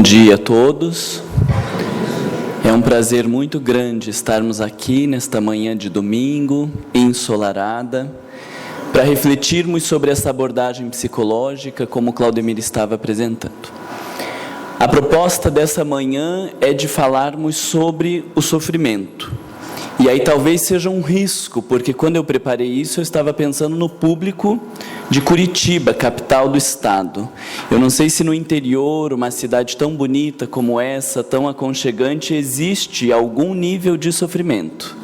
Bom dia a todos. É um prazer muito grande estarmos aqui nesta manhã de domingo, ensolarada, para refletirmos sobre essa abordagem psicológica, como Claudemir estava apresentando. A proposta dessa manhã é de falarmos sobre o sofrimento. E aí talvez seja um risco, porque quando eu preparei isso, eu estava pensando no público de Curitiba, capital do estado. Eu não sei se no interior, uma cidade tão bonita como essa, tão aconchegante, existe algum nível de sofrimento.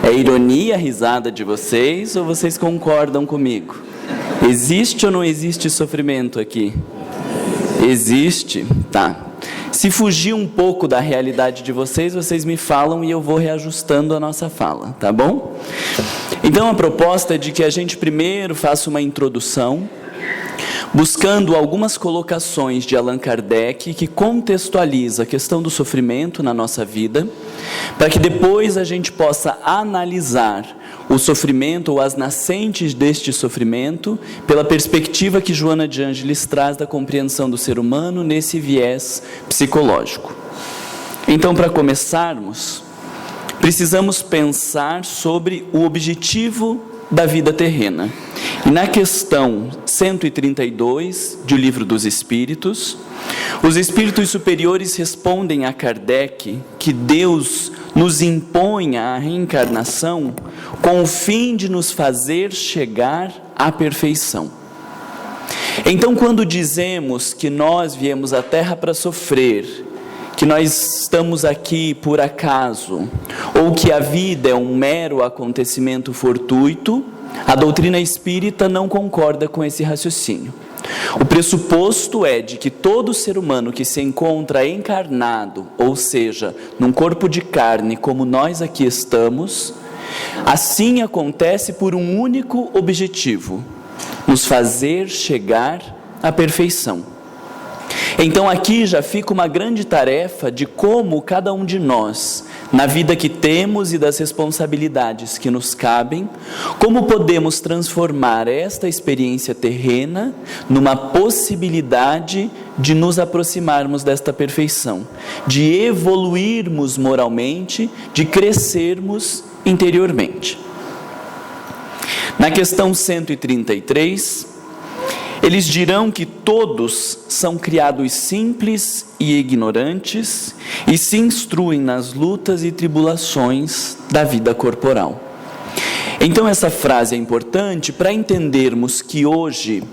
É ironia a risada de vocês ou vocês concordam comigo? Existe ou não existe sofrimento aqui? Existe? Tá. Se fugir um pouco da realidade de vocês, vocês me falam e eu vou reajustando a nossa fala, tá bom? Então a proposta é de que a gente primeiro faça uma introdução, buscando algumas colocações de Allan Kardec que contextualiza a questão do sofrimento na nossa vida, para que depois a gente possa analisar o sofrimento ou as nascentes deste sofrimento pela perspectiva que Joana de Ângeles traz da compreensão do ser humano nesse viés psicológico. Então, para começarmos, precisamos pensar sobre o objetivo da vida terrena. E na questão 132 do Livro dos Espíritos, os espíritos superiores respondem a Kardec que Deus nos impõe a reencarnação com o fim de nos fazer chegar à perfeição. Então, quando dizemos que nós viemos à Terra para sofrer, que nós estamos aqui por acaso, ou que a vida é um mero acontecimento fortuito, a doutrina espírita não concorda com esse raciocínio. O pressuposto é de que todo ser humano que se encontra encarnado, ou seja, num corpo de carne como nós aqui estamos, assim acontece por um único objetivo: nos fazer chegar à perfeição. Então aqui já fica uma grande tarefa de como cada um de nós, na vida que temos e das responsabilidades que nos cabem, como podemos transformar esta experiência terrena numa possibilidade de nos aproximarmos desta perfeição, de evoluirmos moralmente, de crescermos interiormente. Na questão 133, eles dirão que todos são criados simples e ignorantes e se instruem nas lutas e tribulações da vida corporal. Então essa frase é importante para entendermos que hoje,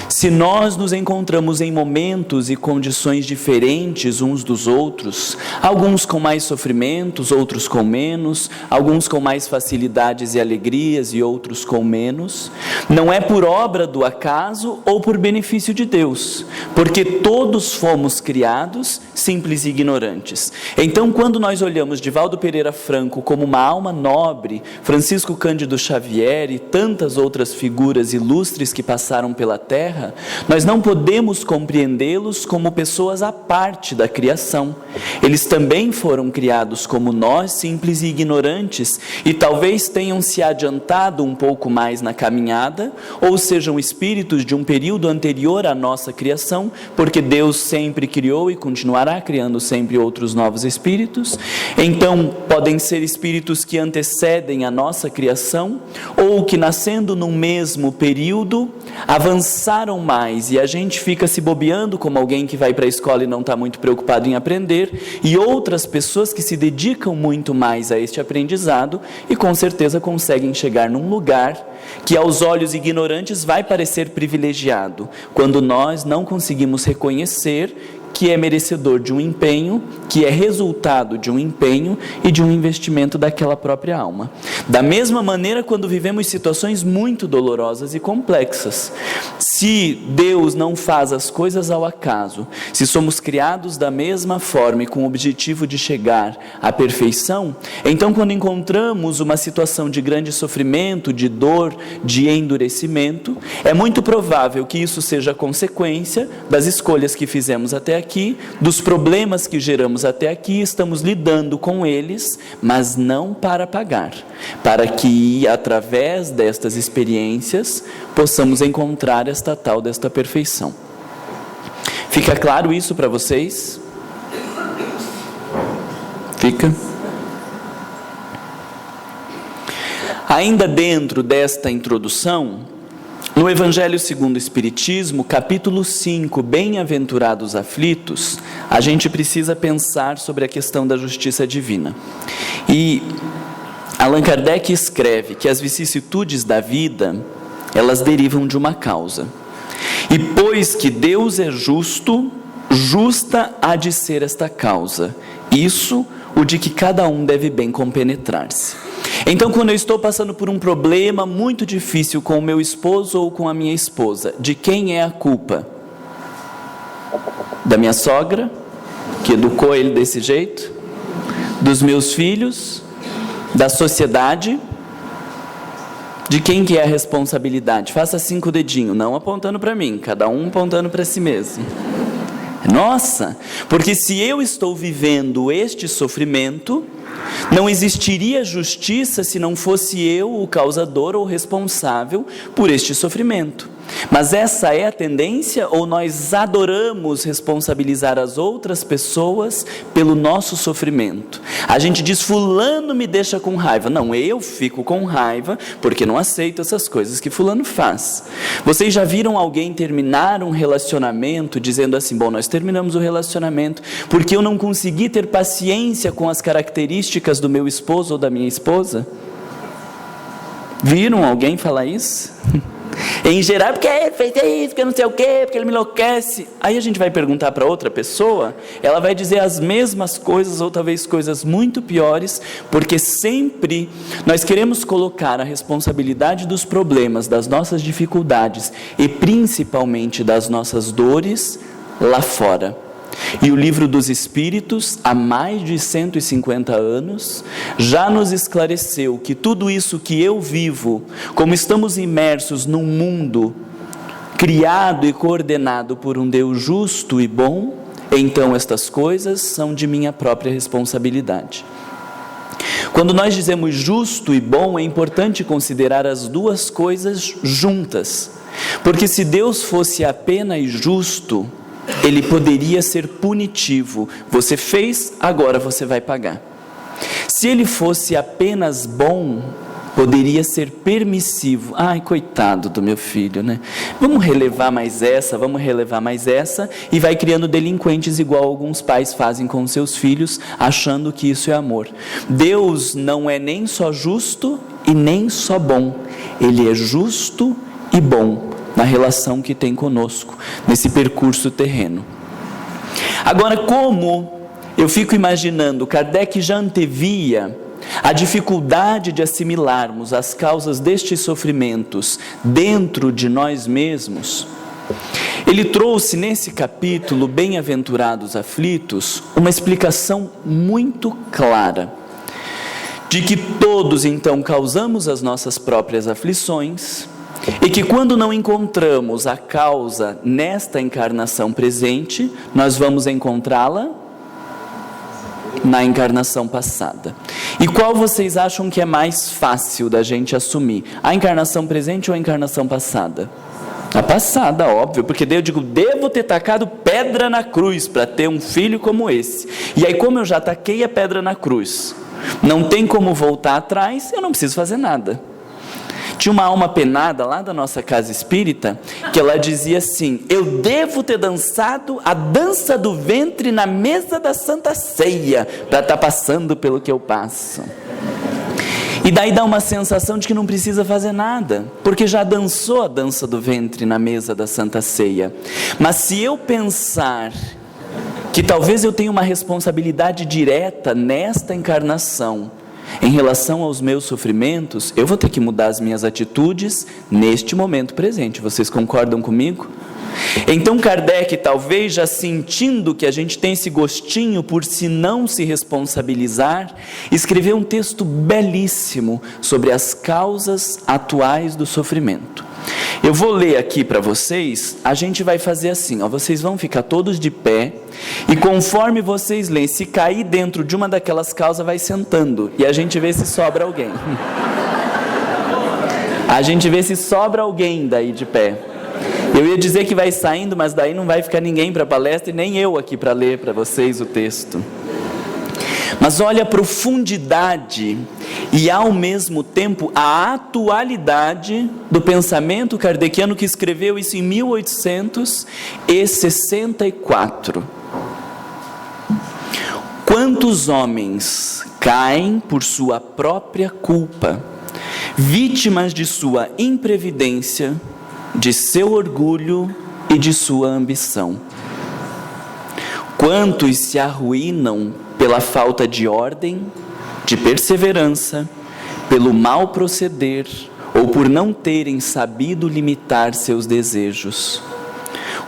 se nós nos encontramos em momentos e condições diferentes uns dos outros, alguns com mais sofrimentos, outros com menos, alguns com mais facilidades e alegrias e outros com menos, não é por obra do acaso ou por benefício de Deus, porque todos fomos criados simples e ignorantes. Então, quando nós olhamos Divaldo Pereira Franco como uma alma nobre, Francisco Cândido Xavier e tantas outras figuras ilustres que passaram pela Terra, nós não podemos compreendê-los como pessoas à parte da criação. Eles também foram criados como nós, simples e ignorantes, e talvez tenham se adiantado um pouco mais na caminhada, ou sejam espíritos de um período anterior à nossa criação, porque Deus sempre criou e continuará criando sempre outros novos espíritos. Então, podem ser espíritos que antecedem a nossa criação, ou que nascendo num mesmo período, avançaram mais e a gente fica se bobeando como alguém que vai para a escola e não está muito preocupado em aprender, e outras pessoas que se dedicam muito mais a este aprendizado e com certeza conseguem chegar num lugar que aos olhos ignorantes vai parecer privilegiado, quando nós não conseguimos reconhecer que é merecedor de um empenho, que é resultado de um empenho e de um investimento daquela própria alma. Da mesma maneira, quando vivemos situações muito dolorosas e complexas, se Deus não faz as coisas ao acaso, se somos criados da mesma forma e com o objetivo de chegar à perfeição, então quando encontramos uma situação de grande sofrimento, de dor, de endurecimento, é muito provável que isso seja consequência das escolhas que fizemos até aqui, dos problemas que geramos até aqui, estamos lidando com eles, mas não para pagar, para que através destas experiências possamos encontrar esta tal desta perfeição. Fica claro isso para vocês? Fica? Ainda dentro desta introdução, no Evangelho segundo o Espiritismo, capítulo 5, Bem-aventurados aflitos, a gente precisa pensar sobre a questão da justiça divina. E Allan Kardec escreve que as vicissitudes da vida, elas derivam de uma causa. E pois que Deus é justo, justa há de ser esta causa. Isso, o de que cada um deve bem compenetrar-se. Então, quando eu estou passando por um problema muito difícil com o meu esposo ou com a minha esposa, de quem é a culpa? Da minha sogra, que educou ele desse jeito? Dos meus filhos? Da sociedade? De quem que é a responsabilidade? Faça 5 dedinhos, não apontando para mim, cada um apontando para si mesmo. Nossa, porque se eu estou vivendo este sofrimento, não existiria justiça se não fosse eu o causador ou responsável por este sofrimento. Mas essa é a tendência, ou nós adoramos responsabilizar as outras pessoas pelo nosso sofrimento? A gente diz, fulano me deixa com raiva. Não, eu fico com raiva porque não aceito essas coisas que fulano faz. Vocês já viram alguém terminar um relacionamento dizendo assim, bom, nós terminamos o relacionamento porque eu não consegui ter paciência com as características do meu esposo ou da minha esposa? Viram alguém falar isso? Em geral, porque ele fez isso, porque não sei o quê, porque ele me enlouquece. Aí a gente vai perguntar para outra pessoa, ela vai dizer as mesmas coisas, ou talvez coisas muito piores, porque sempre nós queremos colocar a responsabilidade dos problemas, das nossas dificuldades, e principalmente das nossas dores, lá fora. E o Livro dos Espíritos, há mais de 150 anos, já nos esclareceu que tudo isso que eu vivo, como estamos imersos num mundo criado e coordenado por um Deus justo e bom, então estas coisas são de minha própria responsabilidade. Quando nós dizemos justo e bom, é importante considerar as duas coisas juntas, porque se Deus fosse apenas justo, ele poderia ser punitivo. Você fez, agora você vai pagar. Se ele fosse apenas bom, poderia ser permissivo. Ai, coitado do meu filho, né? Vamos relevar mais essa, e vai criando delinquentes igual alguns pais fazem com seus filhos, achando que isso é amor. Deus não é nem só justo e nem só bom. Ele é justo e bom na relação que tem conosco, nesse percurso terreno. Agora, como eu fico imaginando, Kardec já antevia a dificuldade de assimilarmos as causas destes sofrimentos dentro de nós mesmos, ele trouxe nesse capítulo, Bem-aventurados aflitos, uma explicação muito clara, de que todos então causamos as nossas próprias aflições, e que quando não encontramos a causa nesta encarnação presente, nós vamos encontrá-la na encarnação passada. E qual vocês acham que é mais fácil da gente assumir? A encarnação presente ou a encarnação passada? A passada, óbvio, porque eu digo, devo ter tacado pedra na cruz para ter um filho como esse. E aí, como eu já taquei a pedra na cruz, não tem como voltar atrás, eu não preciso fazer nada. Tinha uma alma penada lá da nossa casa espírita, que ela dizia assim, eu devo ter dançado a dança do ventre na mesa da Santa Ceia, para estar passando pelo que eu passo. E daí dá uma sensação de que não precisa fazer nada, porque já dançou a dança do ventre na mesa da Santa Ceia. Mas se eu pensar que talvez eu tenha uma responsabilidade direta nesta encarnação, em relação aos meus sofrimentos, eu vou ter que mudar as minhas atitudes neste momento presente. Vocês concordam comigo? Então Kardec, talvez já sentindo que a gente tem esse gostinho por se não se responsabilizar, escreveu um texto belíssimo sobre as causas atuais do sofrimento. Eu vou ler aqui para vocês, a gente vai fazer assim, ó, vocês vão ficar todos de pé, e conforme vocês leem, se cair dentro de uma daquelas causas, vai sentando, e a gente vê se sobra alguém. A gente vê se sobra alguém daí de pé. Eu ia dizer que vai saindo, mas daí não vai ficar ninguém para a palestra e nem eu aqui para ler para vocês o texto. Mas olha a profundidade e ao mesmo tempo a atualidade do pensamento kardeciano, que escreveu isso em 1864. Quantos homens caem por sua própria culpa, vítimas de sua imprevidência, de seu orgulho e de sua ambição? Quantos se arruinam pela falta de ordem, de perseverança, pelo mau proceder ou por não terem sabido limitar seus desejos?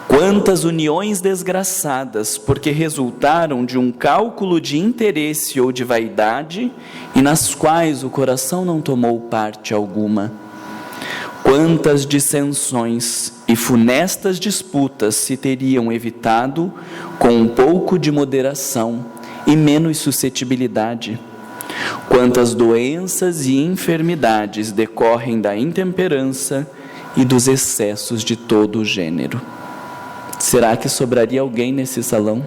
Quantas uniões desgraçadas porque resultaram de um cálculo de interesse ou de vaidade e nas quais o coração não tomou parte alguma? Quantas dissensões e funestas disputas se teriam evitado com um pouco de moderação e menos suscetibilidade? Quantas doenças e enfermidades decorrem da intemperança e dos excessos de todo o gênero? Será que sobraria alguém nesse salão?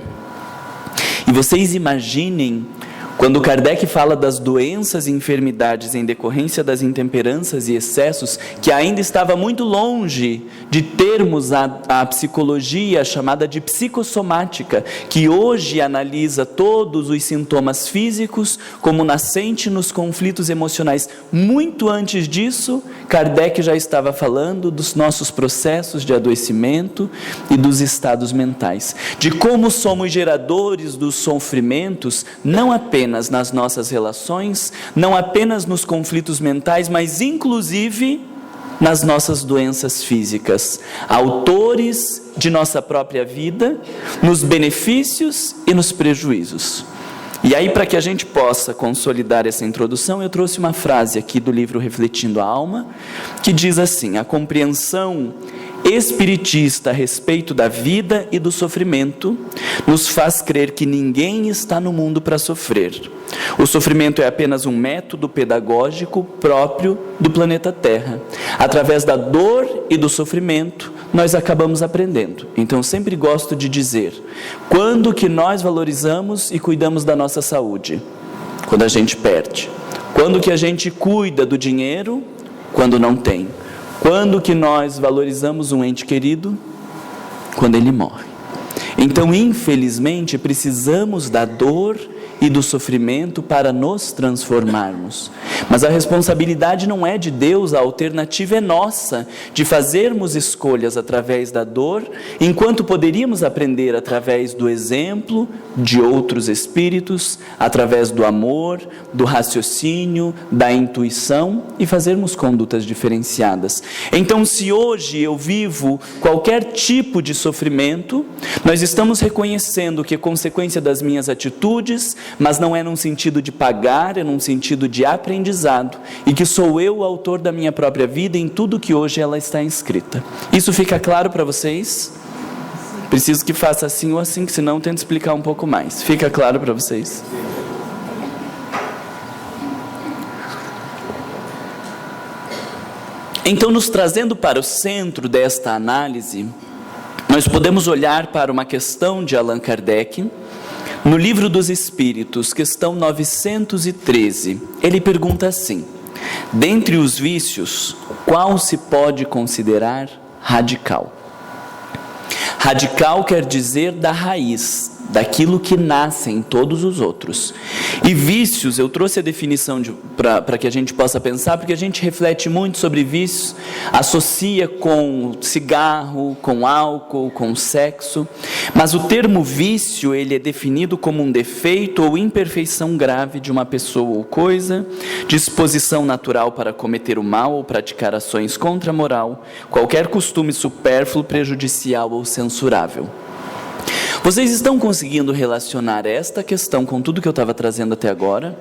E vocês imaginem, quando Kardec fala das doenças e enfermidades em decorrência das intemperanças e excessos, que ainda estava muito longe de termos a psicologia chamada de psicossomática, que hoje analisa todos os sintomas físicos como nascente nos conflitos emocionais. Muito antes disso, Kardec já estava falando dos nossos processos de adoecimento e dos estados mentais, de como somos geradores dos sofrimentos, não apenas nas nossas relações, não apenas nos conflitos mentais, mas inclusive nas nossas doenças físicas, autores de nossa própria vida, nos benefícios e nos prejuízos. E aí, para que a gente possa consolidar essa introdução, eu trouxe uma frase aqui do livro Refletindo a Alma, que diz assim: a compreensão espiritista a respeito da vida e do sofrimento nos faz crer que ninguém está no mundo para sofrer. O sofrimento é apenas um método pedagógico próprio do planeta Terra. Através da dor e do sofrimento, nós acabamos aprendendo. Então, eu sempre gosto de dizer: quando que nós valorizamos e cuidamos da nossa saúde? Quando a gente perde. Quando que a gente cuida do dinheiro? Quando não tem. Quando que nós valorizamos um ente querido? Quando ele morre. Então, infelizmente, precisamos da dor e do sofrimento para nos transformarmos. Mas a responsabilidade não é de Deus, a alternativa é nossa, de fazermos escolhas através da dor, enquanto poderíamos aprender através do exemplo de outros espíritos, através do amor, do raciocínio, da intuição e fazermos condutas diferenciadas. Então, se hoje eu vivo qualquer tipo de sofrimento, nós estamos reconhecendo que é consequência das minhas atitudes, mas não é num sentido de pagar, é num sentido de aprendizado, e que sou eu o autor da minha própria vida em tudo que hoje ela está inscrita. Isso fica claro para vocês? Preciso que faça assim ou assim, senão eu tento explicar um pouco mais. Fica claro para vocês? Então, nos trazendo para o centro desta análise, nós podemos olhar para uma questão de Allan Kardec. No Livro dos Espíritos, questão 913, ele pergunta assim: dentre os vícios, qual se pode considerar radical? Radical quer dizer da raiz, daquilo que nasce em todos os outros. E vícios, eu trouxe a definição para que a gente possa pensar, porque a gente reflete muito sobre vícios, associa com cigarro, com álcool, com sexo, mas o termo vício, ele é definido como um defeito ou imperfeição grave de uma pessoa ou coisa, disposição natural para cometer o mal ou praticar ações contra a moral, qualquer costume supérfluo, prejudicial ou censurável. Vocês estão conseguindo relacionar esta questão com tudo que eu estava trazendo até agora?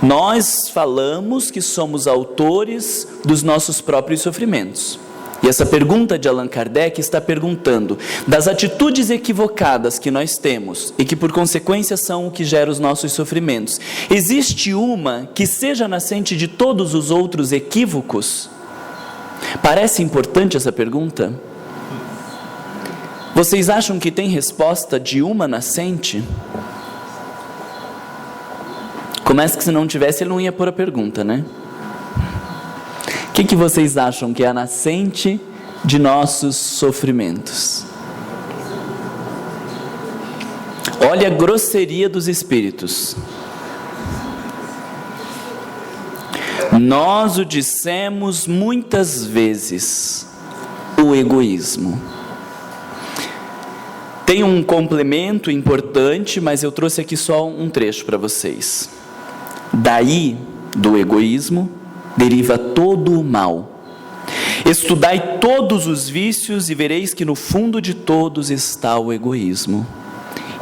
Nós falamos que somos autores dos nossos próprios sofrimentos. E essa pergunta de Allan Kardec está perguntando das atitudes equivocadas que nós temos e que por consequência são o que gera os nossos sofrimentos. Existe uma que seja nascente de todos os outros equívocos? Parece importante essa pergunta? Vocês acham que tem resposta de uma nascente? Começa que se não tivesse, ele não ia pôr a pergunta, né? O que vocês acham que é a nascente de nossos sofrimentos? Olha a grosseria dos espíritos. Nós o dissemos muitas vezes, o egoísmo. Tem um complemento importante, mas eu trouxe aqui só um trecho para vocês. Daí, do egoísmo, deriva todo o mal. Estudai todos os vícios e vereis que no fundo de todos está o egoísmo.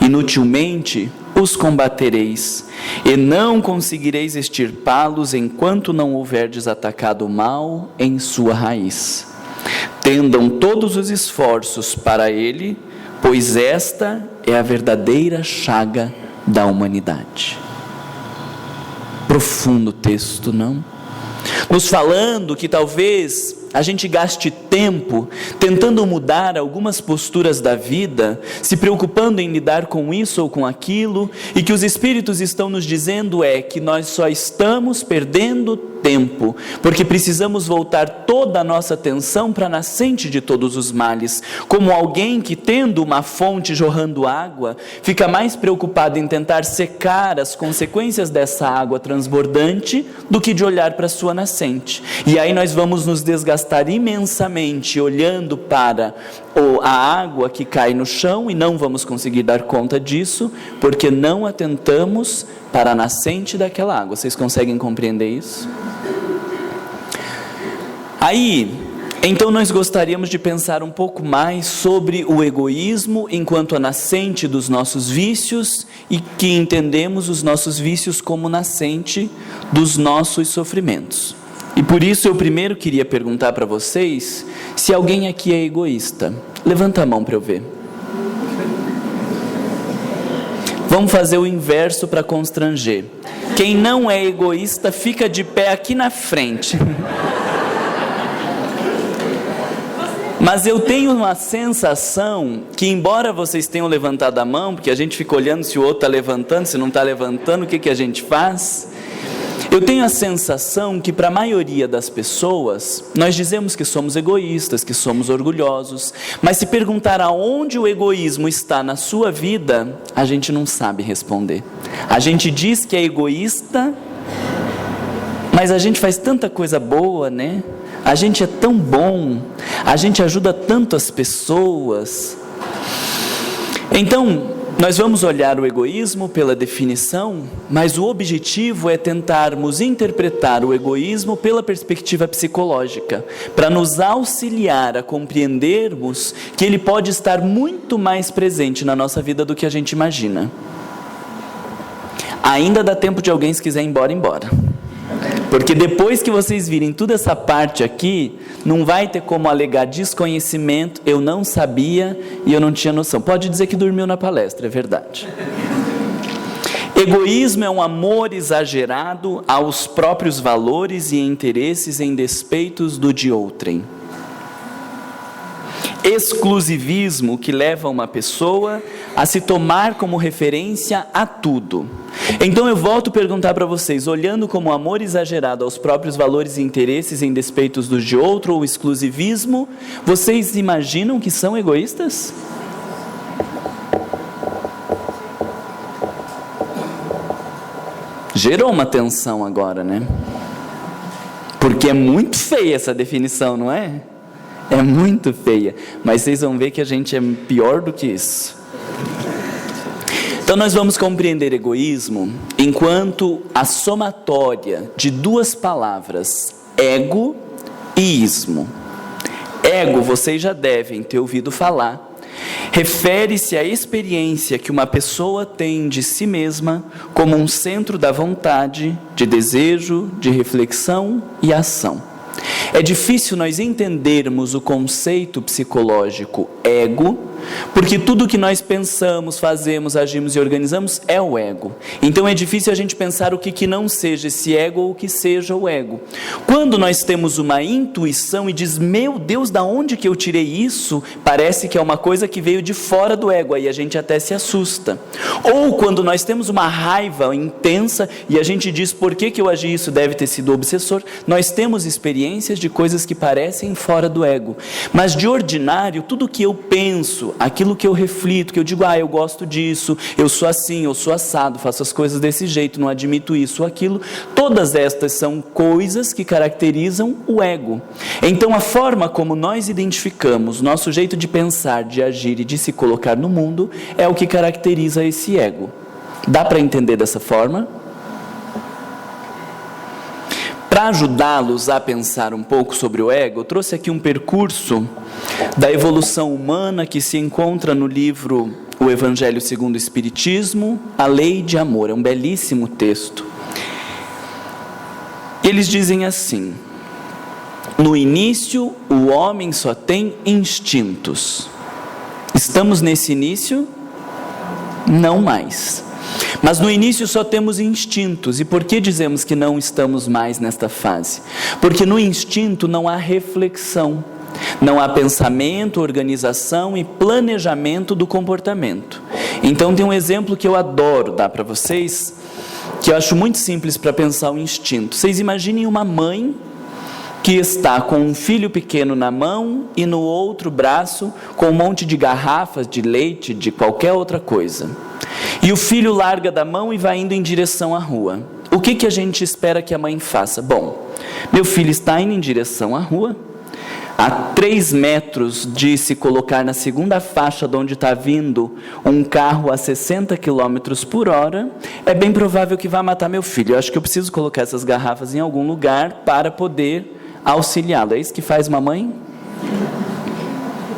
Inutilmente os combatereis, e não conseguireis extirpá-los enquanto não houverdes atacado o mal em sua raiz. Tendam todos os esforços para ele, pois esta é a verdadeira chaga da humanidade. Profundo texto, não? Nos falando que talvez a gente gaste tempo tentando mudar algumas posturas da vida, se preocupando em lidar com isso ou com aquilo, e que os espíritos estão nos dizendo que nós só estamos perdendo tempo, porque precisamos voltar toda a nossa atenção para a nascente de todos os males, como alguém que, tendo uma fonte jorrando água, fica mais preocupado em tentar secar as consequências dessa água transbordante do que de olhar para a sua nascente. E aí nós vamos nos desgastar imensamente olhando para a água que cai no chão e não vamos conseguir dar conta disso, porque não atentamos para a nascente daquela água. Vocês conseguem compreender isso? Aí, então nós gostaríamos de pensar um pouco mais sobre o egoísmo enquanto a nascente dos nossos vícios, e que entendemos os nossos vícios como nascente dos nossos sofrimentos. E por isso eu primeiro queria perguntar para vocês se alguém aqui é egoísta. Levanta a mão para eu ver. Vamos fazer o inverso para constranger. Quem não é egoísta fica de pé aqui na frente. Mas eu tenho uma sensação que, embora vocês tenham levantado a mão, porque a gente fica olhando se o outro está levantando, se não está levantando, o que a gente faz? Eu tenho a sensação que, para a maioria das pessoas, nós dizemos que somos egoístas, que somos orgulhosos, mas se perguntar aonde o egoísmo está na sua vida, a gente não sabe responder. A gente diz que é egoísta, mas a gente faz tanta coisa boa, né? A gente é tão bom, a gente ajuda tanto as pessoas. Então, nós vamos olhar o egoísmo pela definição, mas o objetivo é tentarmos interpretar o egoísmo pela perspectiva psicológica, para nos auxiliar a compreendermos que ele pode estar muito mais presente na nossa vida do que a gente imagina. Ainda dá tempo de alguém, se quiser ir embora. Porque depois que vocês virem toda essa parte aqui, não vai ter como alegar desconhecimento, eu não sabia e eu não tinha noção. Pode dizer que dormiu na palestra, é verdade. Egoísmo é um amor exagerado aos próprios valores e interesses em despeitos do de outrem. Exclusivismo que leva uma pessoa a se tomar como referência a tudo. Então eu volto a perguntar para vocês, olhando como amor exagerado aos próprios valores e interesses em despeitos dos de outro, ou exclusivismo, vocês imaginam que são egoístas? Gerou uma tensão agora, né? Porque é muito feia essa definição, não é? É muito feia, mas vocês vão ver que a gente é pior do que isso. Então nós vamos compreender egoísmo enquanto a somatória de duas palavras, ego e ismo. Ego, vocês já devem ter ouvido falar, refere-se à experiência que uma pessoa tem de si mesma como um centro da vontade, de desejo, de reflexão e ação. É difícil nós entendermos o conceito psicológico ego porque tudo que nós pensamos, fazemos, agimos e organizamos é o ego. Então é difícil a gente pensar o que não seja esse ego ou o que seja o ego. Quando nós temos uma intuição e diz, meu Deus, da onde que eu tirei isso? Parece que é uma coisa que veio de fora do ego, aí a gente até se assusta. Ou quando nós temos uma raiva intensa e a gente diz, por que eu agi isso? Deve ter sido obsessor. Nós temos experiências de coisas que parecem fora do ego. Mas de ordinário, tudo que eu penso, aquilo que eu reflito, que eu digo, eu gosto disso, eu sou assim, eu sou assado, faço as coisas desse jeito, não admito isso ou aquilo, todas estas são coisas que caracterizam o ego. Então a forma como nós identificamos, nosso jeito de pensar, de agir e de se colocar no mundo, é o que caracteriza esse ego. Dá para entender dessa forma? Para ajudá-los a pensar um pouco sobre o ego, eu trouxe aqui um percurso da evolução humana que se encontra no livro O Evangelho segundo o Espiritismo, A Lei de Amor. É um belíssimo texto. Eles dizem assim: no início, o homem só tem instintos. Estamos nesse início? Não mais. Mas no início só temos instintos. E por que dizemos que não estamos mais nesta fase? Porque no instinto não há reflexão, não há pensamento, organização e planejamento do comportamento. Então tem um exemplo que eu adoro dar para vocês, que eu acho muito simples para pensar o instinto. Vocês imaginem uma mãe que está com um filho pequeno na mão e no outro braço com um monte de garrafas de leite, de qualquer outra coisa. E o filho larga da mão e vai indo em direção à rua. O que a gente espera que a mãe faça? Bom, meu filho está indo em direção à rua, a 3 metros de se colocar na segunda faixa de onde está vindo um carro a 60 km por hora, é bem provável que vá matar meu filho. Eu acho que eu preciso colocar essas garrafas em algum lugar para poder auxiliá-lo. É isso que faz uma mãe?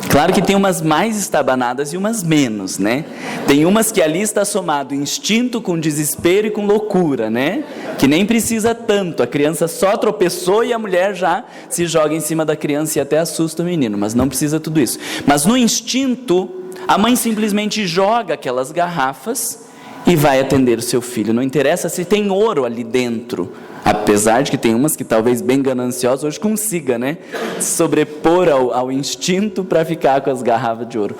Claro que tem umas mais estabanadas e umas menos, né? Tem umas que ali está somado instinto com desespero e com loucura, né? Que nem precisa tanto, a criança só tropeçou e a mulher já se joga em cima da criança e até assusta o menino, mas não precisa tudo isso. Mas no instinto, a mãe simplesmente joga aquelas garrafas e vai atender o seu filho. Não interessa se tem ouro ali dentro, apesar de que tem umas que talvez bem gananciosas hoje consiga, né, sobrepor ao instinto para ficar com as garrafas de ouro.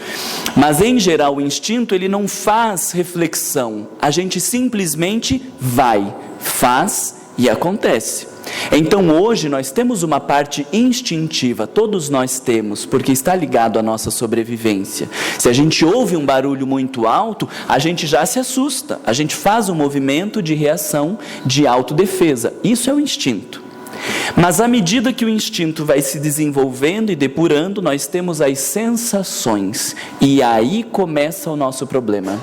Mas em geral o instinto ele não faz reflexão, a gente simplesmente vai, faz e acontece. Então hoje nós temos uma parte instintiva, todos nós temos, porque está ligado à nossa sobrevivência. Se a gente ouve um barulho muito alto, a gente já se assusta, a gente faz um movimento de reação, de autodefesa. Isso é o instinto. Mas à medida que o instinto vai se desenvolvendo e depurando, nós temos as sensações, e aí começa o nosso problema.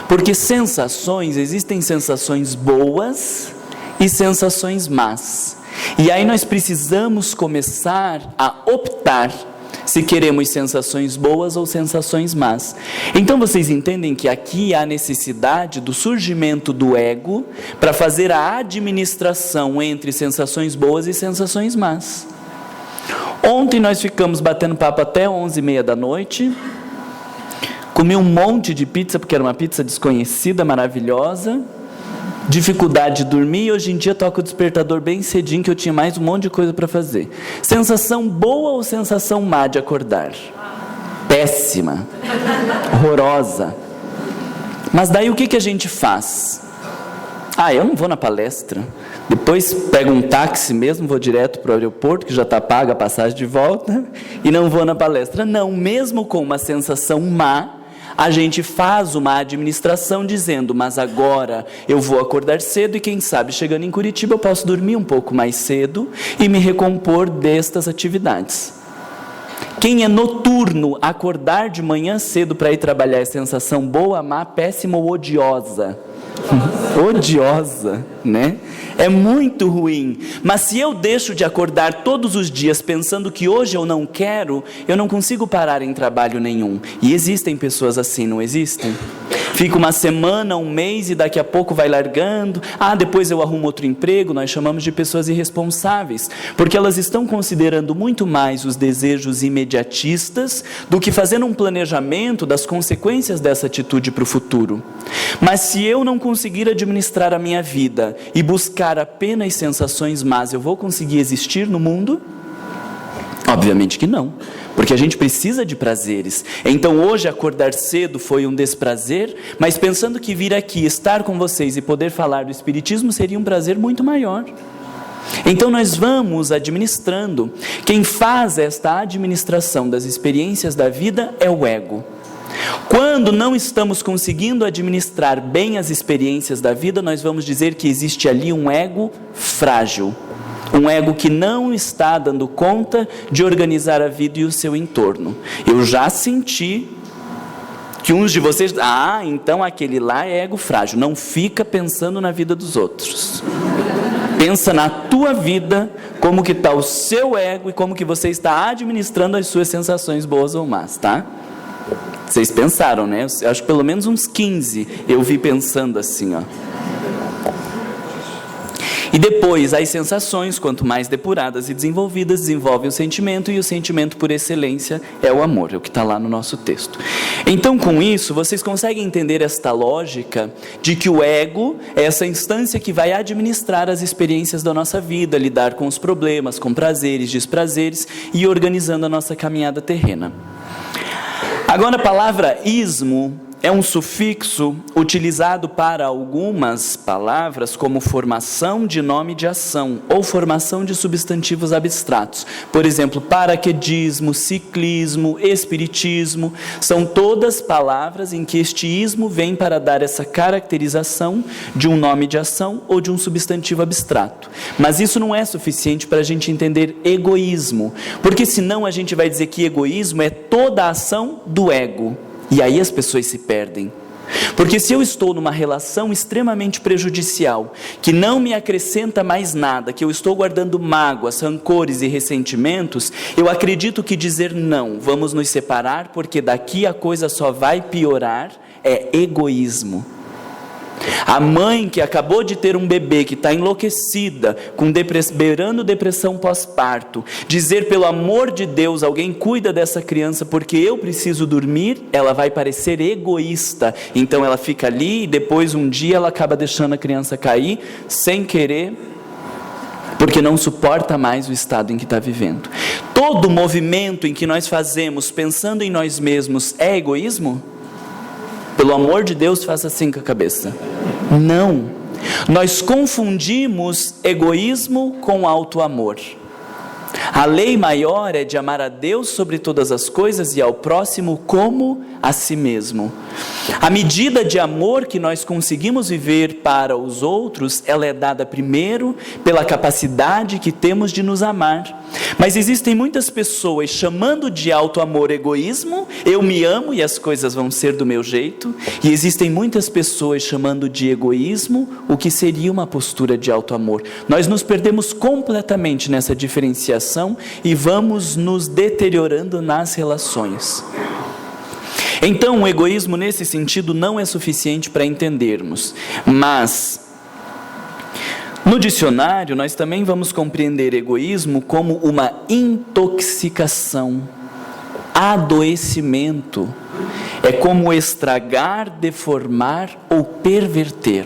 Porque sensações, existem sensações boas e sensações más. E aí nós precisamos começar a optar se queremos sensações boas ou sensações más. Então vocês entendem que aqui há necessidade do surgimento do ego para fazer a administração entre sensações boas e sensações más. Ontem nós ficamos batendo papo até 11h30 da noite. Comi um monte de pizza, porque era uma pizza desconhecida, maravilhosa. Dificuldade de dormir, e hoje em dia toco o despertador bem cedinho, que eu tinha mais um monte de coisa para fazer. Sensação boa ou sensação má de acordar? Péssima, horrorosa. Mas daí o que a gente faz? Eu não vou na palestra, depois pego um táxi mesmo, vou direto para o aeroporto, que já está paga a passagem de volta, e não vou na palestra. Não, mesmo com uma sensação má, a gente faz uma administração dizendo, mas agora eu vou acordar cedo e quem sabe chegando em Curitiba eu posso dormir um pouco mais cedo e me recompor destas atividades. Quem é noturno, acordar de manhã cedo para ir trabalhar é sensação boa, má, péssima ou odiosa? Odiosa, né? É muito ruim. Mas se eu deixo de acordar todos os dias pensando que hoje eu não quero, eu não consigo parar em trabalho nenhum. E existem pessoas assim, não existem? Fica uma semana, um mês e daqui a pouco vai largando. Depois eu arrumo outro emprego. Nós chamamos de pessoas irresponsáveis, porque elas estão considerando muito mais os desejos imediatistas do que fazendo um planejamento das consequências dessa atitude para o futuro. Mas se eu não conseguir administrar a minha vida e buscar apenas sensações más, eu vou conseguir existir no mundo? Obviamente que não, porque a gente precisa de prazeres. Então hoje acordar cedo foi um desprazer, mas pensando que vir aqui, estar com vocês e poder falar do Espiritismo seria um prazer muito maior. Então nós vamos administrando. Quem faz esta administração das experiências da vida é o ego. Quando não estamos conseguindo administrar bem as experiências da vida, nós vamos dizer que existe ali um ego frágil. Um ego que não está dando conta de organizar a vida e o seu entorno. Eu já senti que uns de vocês... então aquele lá é ego frágil. Não fica pensando na vida dos outros. Pensa na tua vida, como que está o seu ego e como que você está administrando as suas sensações boas ou más, tá? Vocês pensaram, né? Eu acho que pelo menos uns 15 eu vi pensando assim, ó. E depois, as sensações, quanto mais depuradas e desenvolvidas, desenvolvem o sentimento, e o sentimento por excelência é o amor, é o que está lá no nosso texto. Então, com isso, vocês conseguem entender esta lógica de que o ego é essa instância que vai administrar as experiências da nossa vida, lidar com os problemas, com prazeres, desprazeres, e organizando a nossa caminhada terrena. Agora, a palavra ismo é um sufixo utilizado para algumas palavras como formação de nome de ação ou formação de substantivos abstratos. Por exemplo, paraquedismo, ciclismo, espiritismo, são todas palavras em que este ismo vem para dar essa caracterização de um nome de ação ou de um substantivo abstrato. Mas isso não é suficiente para a gente entender egoísmo, porque senão a gente vai dizer que egoísmo é toda a ação do ego. E aí as pessoas se perdem. Porque se eu estou numa relação extremamente prejudicial, que não me acrescenta mais nada, que eu estou guardando mágoas, rancores e ressentimentos, eu acredito que dizer não, vamos nos separar porque daqui a coisa só vai piorar, é egoísmo. A mãe que acabou de ter um bebê que está enlouquecida, beirando depressão pós-parto, dizer pelo amor de Deus, alguém cuida dessa criança porque eu preciso dormir, ela vai parecer egoísta. Então ela fica ali e depois um dia ela acaba deixando a criança cair sem querer, porque não suporta mais o estado em que está vivendo. Todo movimento em que nós fazemos pensando em nós mesmos é egoísmo? Pelo amor de Deus, faça assim com a cabeça. Não. Nós confundimos egoísmo com auto-amor. A lei maior é de amar a Deus sobre todas as coisas e ao próximo como a si mesmo. A medida de amor que nós conseguimos viver para os outros, ela é dada primeiro pela capacidade que temos de nos amar. Mas existem muitas pessoas chamando de auto-amor egoísmo, eu me amo e as coisas vão ser do meu jeito, e existem muitas pessoas chamando de egoísmo o que seria uma postura de auto-amor. Nós nos perdemos completamente nessa diferenciação e vamos nos deteriorando nas relações. Então, o egoísmo nesse sentido não é suficiente para entendermos, mas no dicionário nós também vamos compreender egoísmo como uma intoxicação, adoecimento, é como estragar, deformar ou perverter.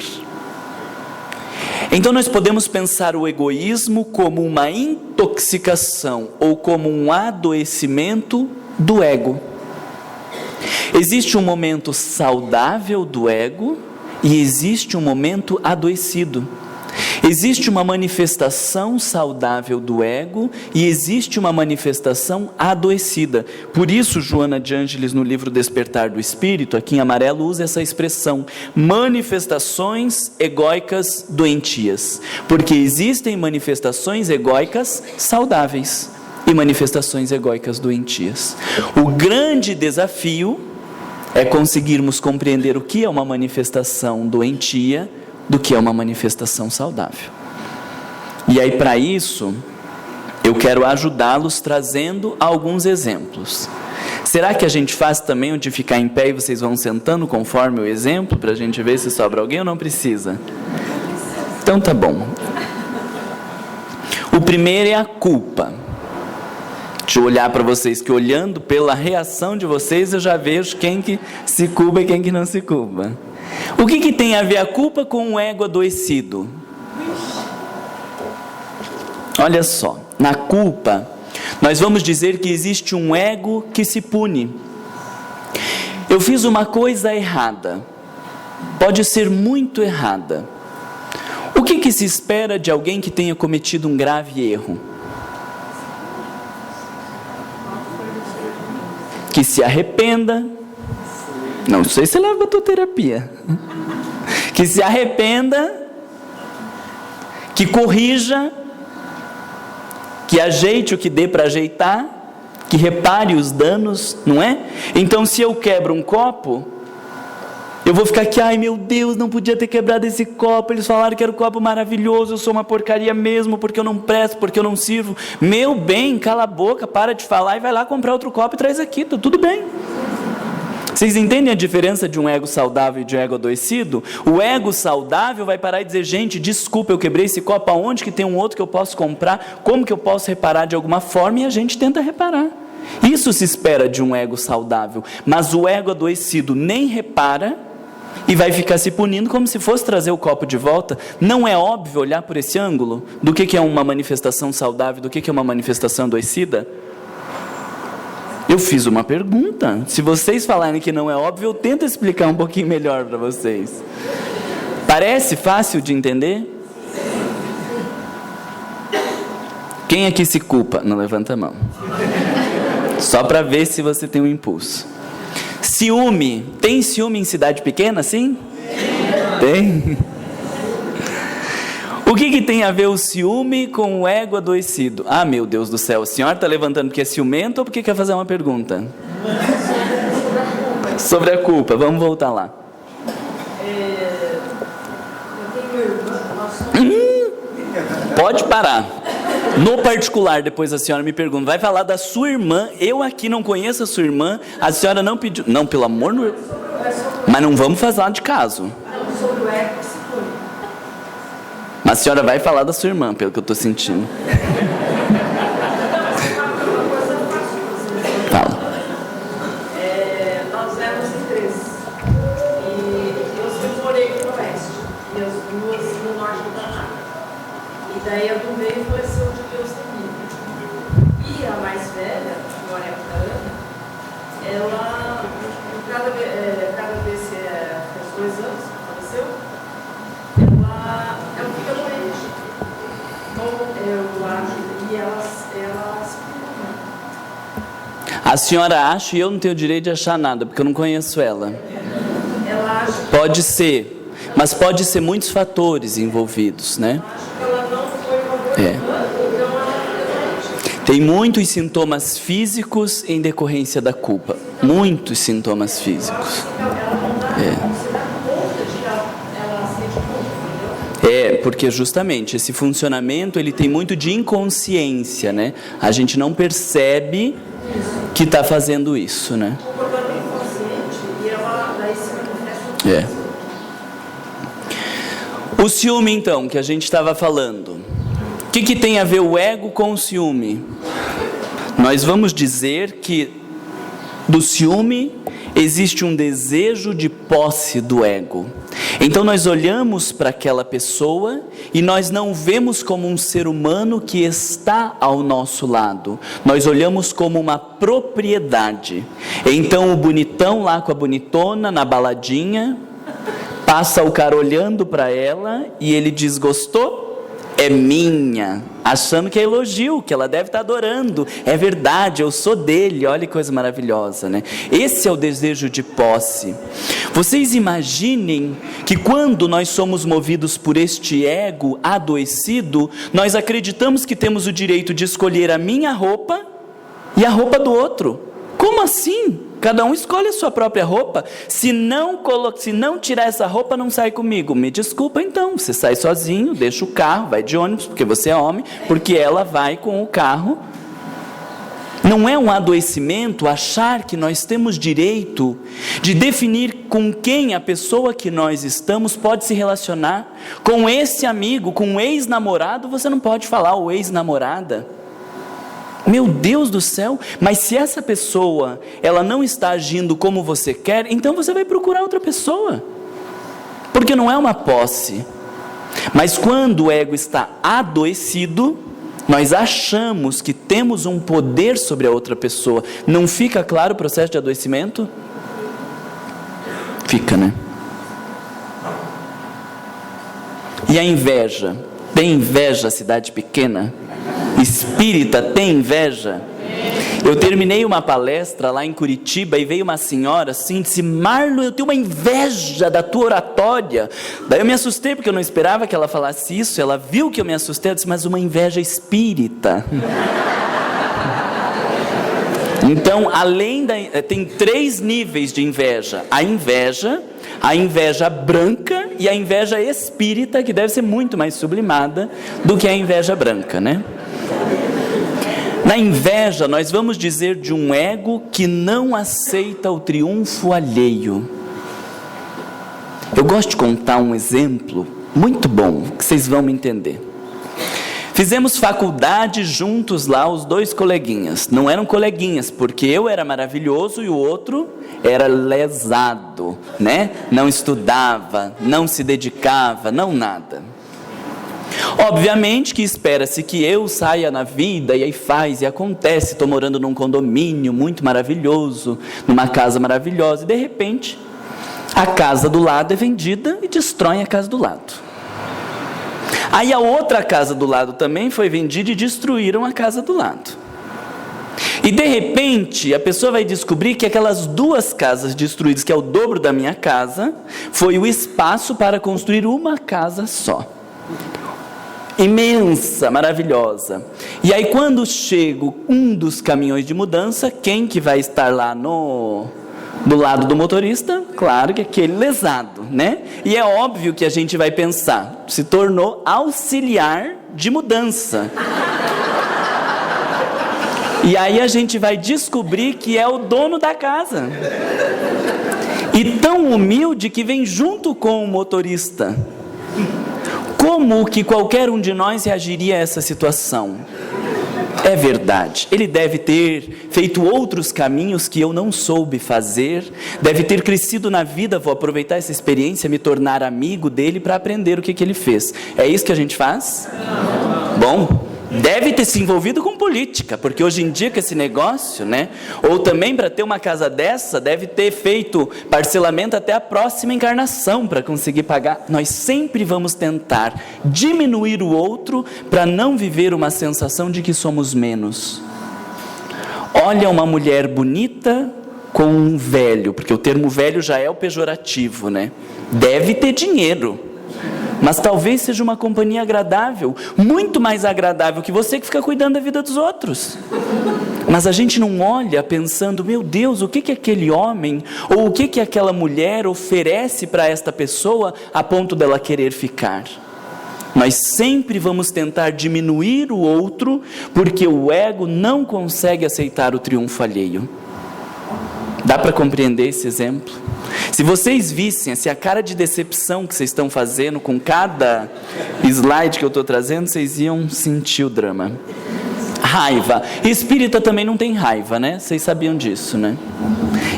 Então nós podemos pensar o egoísmo como uma intoxicação ou como um adoecimento do ego. Existe um momento saudável do ego e existe um momento adoecido. Existe uma manifestação saudável do ego e existe uma manifestação adoecida. Por isso, Joana de Ângeles, no livro Despertar do Espírito, aqui em amarelo, usa essa expressão, manifestações egóicas doentias. Porque existem manifestações egóicas saudáveis e manifestações egóicas doentias. O grande desafio é conseguirmos compreender o que é uma manifestação doentia do que é uma manifestação saudável. E aí, para isso, eu quero ajudá-los trazendo alguns exemplos. Será que a gente faz também o de ficar em pé e vocês vão sentando conforme o exemplo, para a gente ver se sobra alguém ou não precisa? Então tá bom. O primeiro é a culpa. Deixa eu olhar para vocês, que olhando pela reação de vocês, eu já vejo quem que se culpa e quem que não se culpa. O que tem a ver a culpa com o ego adoecido? Olha só, na culpa, nós vamos dizer que existe um ego que se pune. Eu fiz uma coisa errada, pode ser muito errada. O que se espera de alguém que tenha cometido um grave erro? Que se arrependa, não sei se leva a tua terapia, que se arrependa, que corrija, que ajeite o que dê para ajeitar, que repare os danos, não é? Então, se eu quebro um copo, eu vou ficar aqui, ai meu Deus, não podia ter quebrado esse copo, eles falaram que era um copo maravilhoso, eu sou uma porcaria mesmo, porque eu não presto, porque eu não sirvo. Meu bem, cala a boca, para de falar e vai lá comprar outro copo e traz aqui, tá tudo bem. Vocês entendem a diferença de um ego saudável e de um ego adoecido? O ego saudável vai parar e dizer, gente, desculpa, eu quebrei esse copo, aonde que tem um outro que eu posso comprar? Como que eu posso reparar de alguma forma? E a gente tenta reparar. Isso se espera de um ego saudável. Mas o ego adoecido nem repara e vai ficar se punindo como se fosse trazer o copo de volta. Não é óbvio olhar por esse ângulo? Do que é uma manifestação saudável, do que é uma manifestação adoecida? Eu fiz uma pergunta. Se vocês falarem que não é óbvio, eu tento explicar um pouquinho melhor para vocês. Parece fácil de entender? Quem aqui se culpa? Não levanta a mão. Só para ver se você tem um impulso. Ciúme. Tem ciúme em cidade pequena, sim? Tem? O que tem a ver o ciúme com o ego adoecido? Ah, meu Deus do céu, a senhora está levantando porque é ciumento ou porque quer fazer uma pergunta? Sobre a culpa, vamos voltar lá. Pode parar. No particular, depois a senhora me pergunta, vai falar da sua irmã, eu aqui não conheço a sua irmã, a senhora não pediu... Não, pelo amor de Deus. Mas não vamos falar de caso. Não, sobre o ego que se pune. Mas a senhora vai falar da sua irmã, pelo que eu estou sentindo. Fala. Nós éramos em 13. E eu sempre morei no oeste. E as duas no norte do Paraná. E daí a do meio faleceu de Deus temível. E a mais velha, agora é a Ana, ela, cada vez que faz 2 anos que faleceu, ela fica doente. Então, eu acho, e ela se preocupa. A senhora acha e eu não tenho direito de achar nada, porque eu não conheço ela. Ela acha que... Pode ser, mas pode ser muitos fatores envolvidos, né? Acho que ela não foi uma boa irmã, então ela fica doente. Tem muitos sintomas físicos em decorrência da culpa. Muitos sintomas físicos. Porque justamente esse funcionamento ele tem muito de inconsciência, né? A gente não percebe que está fazendo isso, né? O ciúme, então, que a gente estava falando. O que tem a ver o ego com o ciúme? Nós vamos dizer que do ciúme existe um desejo de posse do ego. Então nós olhamos para aquela pessoa e nós não vemos como um ser humano que está ao nosso lado. Nós olhamos como uma propriedade. Então o bonitão lá com a bonitona na baladinha, passa o cara olhando para ela e ele diz, gostou? É minha, achando que é elogio, que ela deve estar adorando. É verdade, eu sou dele, olha que coisa maravilhosa, né? Esse é o desejo de posse. Vocês imaginem que quando nós somos movidos por este ego adoecido, nós acreditamos que temos o direito de escolher a minha roupa e a roupa do outro. Como assim? Cada um escolhe a sua própria roupa. Se não tirar essa roupa, não sai comigo. Me desculpa então, você sai sozinho, deixa o carro, vai de ônibus, porque você é homem, porque ela vai com o carro. Não é um adoecimento achar que nós temos direito de definir com quem a pessoa que nós estamos pode se relacionar. Com esse amigo, com um ex-namorado, você não pode falar ou ex-namorada. Meu Deus do céu, mas se essa pessoa, ela não está agindo como você quer, então você vai procurar outra pessoa. Porque não é uma posse. Mas quando o ego está adoecido, nós achamos que temos um poder sobre a outra pessoa. Não fica claro o processo de adoecimento? Fica, né? E a inveja? Tem inveja a cidade pequena? Espírita tem inveja? Eu terminei uma palestra lá em Curitiba e veio uma senhora assim, disse: Marlon, eu tenho uma inveja da tua oratória. Daí eu me assustei, porque eu não esperava que ela falasse isso. Ela viu que eu me assustei, ela disse: mas uma inveja espírita. Então, tem 3 níveis de inveja: a inveja branca e a inveja espírita, que deve ser muito mais sublimada do que a inveja branca, né? Na inveja, nós vamos dizer de um ego que não aceita o triunfo alheio. Eu gosto de contar um exemplo muito bom, que vocês vão me entender. Fizemos faculdade juntos lá, os 2 coleguinhas. Não eram coleguinhas, porque eu era maravilhoso e o outro era lesado, né? Não estudava, não se dedicava, não nada. Obviamente que espera-se que eu saia na vida, e aí faz e acontece. Estou morando num condomínio muito maravilhoso, numa casa maravilhosa, e de repente a casa do lado é vendida e destrói a casa do lado. Aí a outra casa do lado também foi vendida e destruíram a casa do lado. E de repente a pessoa vai descobrir que aquelas 2 casas destruídas, que é o dobro da minha casa, foi o espaço para construir uma casa só. Imensa, maravilhosa. E aí quando chega um dos caminhões de mudança, quem que vai estar lá do lado do motorista? Claro que aquele lesado, né? E é óbvio que a gente vai pensar, se tornou auxiliar de mudança. E aí a gente vai descobrir que é o dono da casa. E tão humilde que vem junto com o motorista. Como que qualquer um de nós reagiria a essa situação? É verdade, ele deve ter feito outros caminhos que eu não soube fazer, deve ter crescido na vida. Vou aproveitar essa experiência, me tornar amigo dele para aprender o que ele fez. É isso que a gente faz? Bom, deve ter se envolvido com política, porque hoje em dia com esse negócio, né? Ou também para ter uma casa dessa, deve ter feito parcelamento até a próxima encarnação para conseguir pagar. Nós sempre vamos tentar diminuir o outro para não viver uma sensação de que somos menos. Olha uma mulher bonita com um velho, porque o termo velho já é o pejorativo, né? Deve ter dinheiro. Mas talvez seja uma companhia agradável, muito mais agradável que você que fica cuidando da vida dos outros. Mas a gente não olha pensando: meu Deus, o que aquele homem ou o que aquela mulher oferece para esta pessoa a ponto dela querer ficar. Nós sempre vamos tentar diminuir o outro, porque o ego não consegue aceitar o triunfo alheio. Dá para compreender esse exemplo? Se vocês vissem assim, a cara de decepção que vocês estão fazendo com cada slide que eu estou trazendo, vocês iam sentir o drama. Raiva. Espírita também não tem raiva, né? Vocês sabiam disso, né?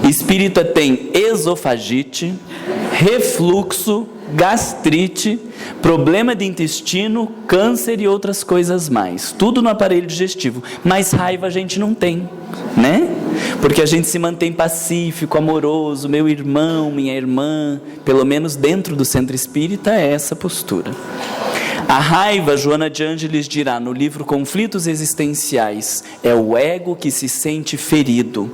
Espírita tem esofagite, refluxo, gastrite, problema de intestino, câncer e outras coisas mais. Tudo no aparelho digestivo. Mas raiva a gente não tem, né? Porque a gente se mantém pacífico, amoroso, meu irmão, minha irmã. Pelo menos dentro do centro espírita é essa postura. A raiva, Joana de Ângeles dirá no livro Conflitos Existenciais, é o ego que se sente ferido.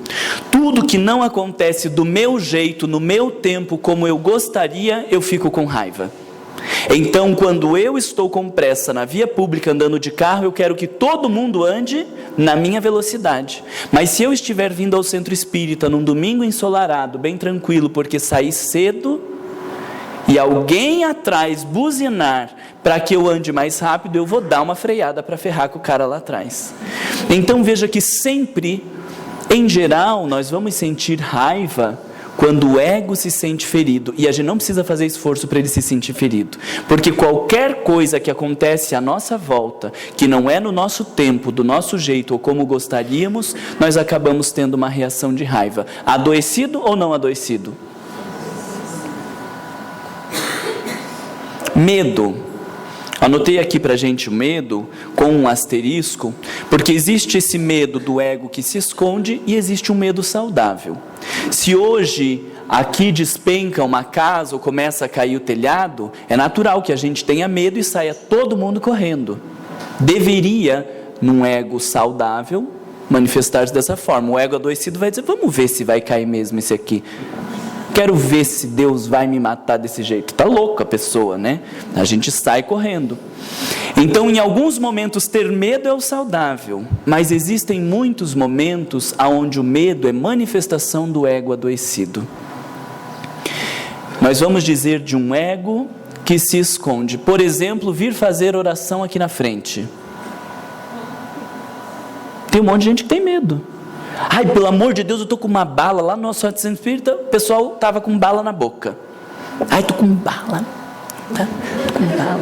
Tudo que não acontece do meu jeito, no meu tempo, como eu gostaria, eu fico com raiva. Então, quando eu estou com pressa na via pública andando de carro, eu quero que todo mundo ande na minha velocidade. Mas se eu estiver vindo ao centro espírita num domingo ensolarado, bem tranquilo, porque saí cedo, e alguém atrás buzinar para que eu ande mais rápido, eu vou dar uma freada para ferrar com o cara lá atrás. Então veja que sempre, em geral, nós vamos sentir raiva quando o ego se sente ferido, e a gente não precisa fazer esforço para ele se sentir ferido, porque qualquer coisa que acontece à nossa volta, que não é no nosso tempo, do nosso jeito ou como gostaríamos, nós acabamos tendo uma reação de raiva. Adoecido ou não adoecido? Medo. Anotei aqui para a gente o medo com um asterisco, porque existe esse medo do ego que se esconde e existe um medo saudável. Se hoje aqui despenca uma casa ou começa a cair o telhado, é natural que a gente tenha medo e saia todo mundo correndo. Deveria, num ego saudável, manifestar-se dessa forma. O ego adoecido vai dizer, vamos ver se vai cair mesmo esse aqui. Quero ver se Deus vai me matar desse jeito. Está louco a pessoa, né? A gente sai correndo. Então, em alguns momentos, ter medo é o saudável. Mas existem muitos momentos onde o medo é manifestação do ego adoecido. Nós vamos dizer de um ego que se esconde. Por exemplo, vir fazer oração aqui na frente. Tem um monte de gente que tem medo. Ai, pelo amor de Deus, eu estou com uma bala lá no nosso centro espírita, o pessoal estava com bala na boca. Ai, estou com bala, tá? Com bala.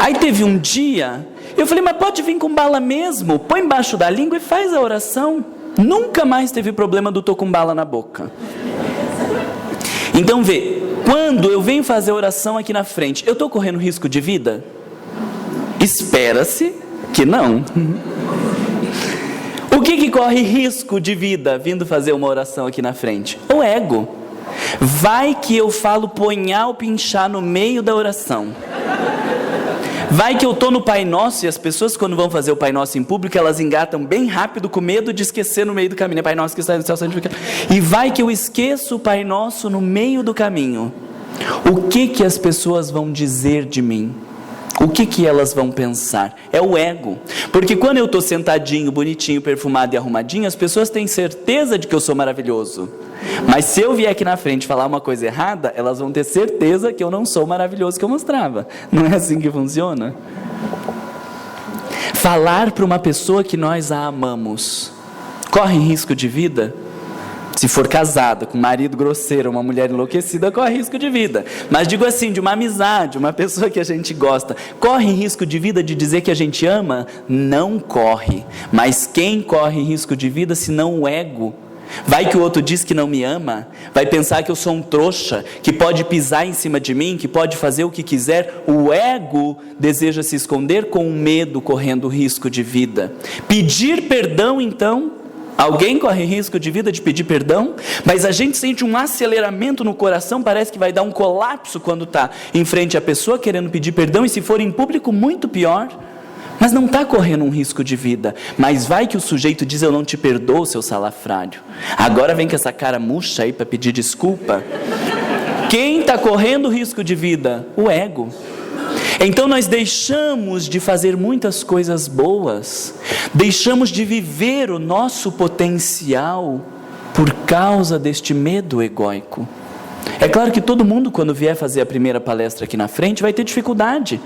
Aí teve um dia, eu falei, mas pode vir com bala mesmo, põe embaixo da língua e faz a oração. Nunca mais teve problema do estou com bala na boca. Então vê, quando eu venho fazer a oração aqui na frente, eu estou correndo risco de vida? Espera-se que não. O que corre risco de vida vindo fazer uma oração aqui na frente? O ego. Vai que eu falo ponhal pinchar no meio da oração. Vai que eu estou no Pai Nosso e as pessoas quando vão fazer o Pai Nosso em público, elas engatam bem rápido com medo de esquecer no meio do caminho. Pai Nosso que está no céu santificado. E vai que eu esqueço o Pai Nosso no meio do caminho. O que as pessoas vão dizer de mim? O que elas vão pensar? É o ego. Porque quando eu estou sentadinho, bonitinho, perfumado e arrumadinho, as pessoas têm certeza de que eu sou maravilhoso. Mas se eu vier aqui na frente falar uma coisa errada, elas vão ter certeza que eu não sou o maravilhoso que eu mostrava. Não é assim que funciona? Falar para uma pessoa que nós a amamos, corre risco de vida? Se for casada, com um marido grosseiro, uma mulher enlouquecida, corre risco de vida. Mas digo assim, de uma amizade, uma pessoa que a gente gosta, corre risco de vida de dizer que a gente ama? Não corre. Mas quem corre risco de vida senão o ego? Vai que o outro diz que não me ama, vai pensar que eu sou um trouxa, que pode pisar em cima de mim, que pode fazer o que quiser. O ego deseja se esconder com o medo, correndo risco de vida. Pedir perdão, então... Alguém corre risco de vida de pedir perdão? Mas a gente sente um aceleramento no coração, parece que vai dar um colapso quando está em frente à pessoa querendo pedir perdão, e se for em público, muito pior. Mas não está correndo um risco de vida. Mas vai que o sujeito diz, eu não te perdoo, seu salafrário. Agora vem com essa cara murcha aí para pedir desculpa. Quem está correndo risco de vida? O ego. Então nós deixamos de fazer muitas coisas boas, deixamos de viver o nosso potencial por causa deste medo egóico. É claro que todo mundo, quando vier fazer a primeira palestra aqui na frente, vai ter dificuldade.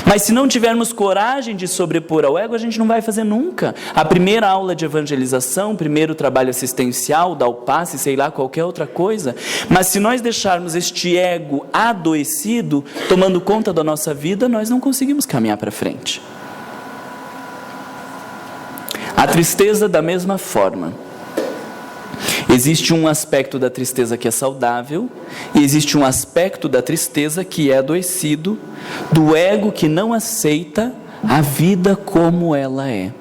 Mas se não tivermos coragem de sobrepor ao ego, a gente não vai fazer nunca. A primeira aula de evangelização, o primeiro trabalho assistencial, dar o passe, sei lá, qualquer outra coisa. Mas se nós deixarmos este ego adoecido tomando conta da nossa vida, nós não conseguimos caminhar para frente. A tristeza da mesma forma. Existe um aspecto da tristeza que é saudável, e existe um aspecto da tristeza que é adoecido, do ego que não aceita a vida como ela é.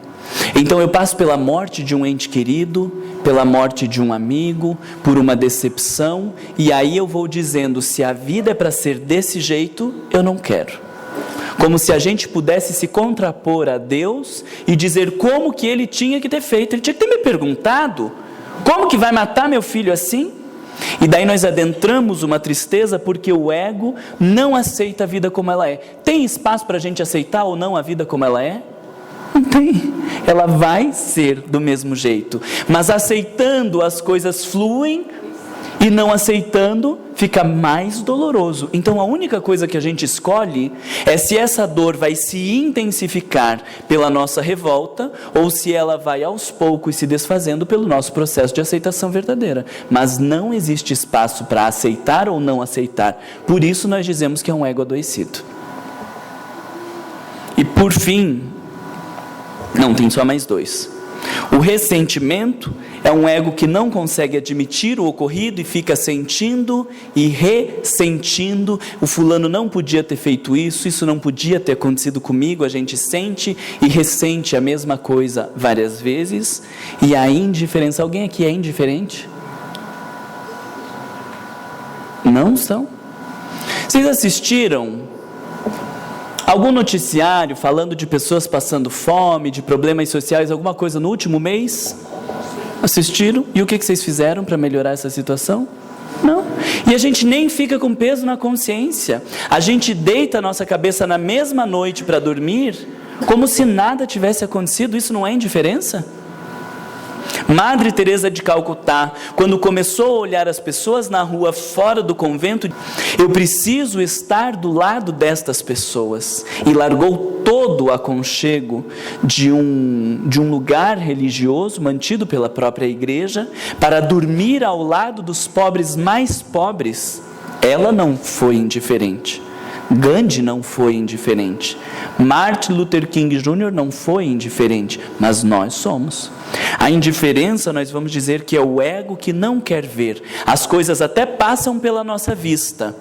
Então eu passo pela morte de um ente querido, pela morte de um amigo, por uma decepção, e aí eu vou dizendo, se a vida é para ser desse jeito, eu não quero. Como se a gente pudesse se contrapor a Deus e dizer como que ele tinha que ter feito. Ele tinha que ter me perguntado, como que vai matar meu filho assim? E daí nós adentramos uma tristeza porque o ego não aceita a vida como ela é. Tem espaço para a gente aceitar ou não a vida como ela é? Não tem. Ela vai ser do mesmo jeito. Mas aceitando, as coisas fluem, e não aceitando, fica mais doloroso. Então a única coisa que a gente escolhe é se essa dor vai se intensificar pela nossa revolta, ou se ela vai aos poucos se desfazendo pelo nosso processo de aceitação verdadeira. Mas não existe espaço para aceitar ou não aceitar. Por isso nós dizemos que é um ego adoecido. E por fim, não, tem só mais dois. O ressentimento é um ego que não consegue admitir o ocorrido e fica sentindo e ressentindo. O fulano não podia ter feito isso não podia ter acontecido comigo. A gente sente e ressente a mesma coisa várias vezes. E a indiferença, alguém aqui é indiferente? Não são? Vocês assistiram algum noticiário falando de pessoas passando fome, de problemas sociais, alguma coisa no último mês? Assistiram? E o que vocês fizeram para melhorar essa situação? Não. E a gente nem fica com peso na consciência. A gente deita a nossa cabeça na mesma noite para dormir, como se nada tivesse acontecido. Isso não é indiferença? Madre Teresa de Calcutá, quando começou a olhar as pessoas na rua fora do convento, eu preciso estar do lado destas pessoas, e largou todo o aconchego de um lugar religioso mantido pela própria igreja para dormir ao lado dos pobres mais pobres. Ela não foi indiferente. Gandhi não foi indiferente. Martin Luther King Jr. não foi indiferente, mas nós somos. A indiferença, nós vamos dizer que é o ego que não quer ver. As coisas até passam pela nossa vista,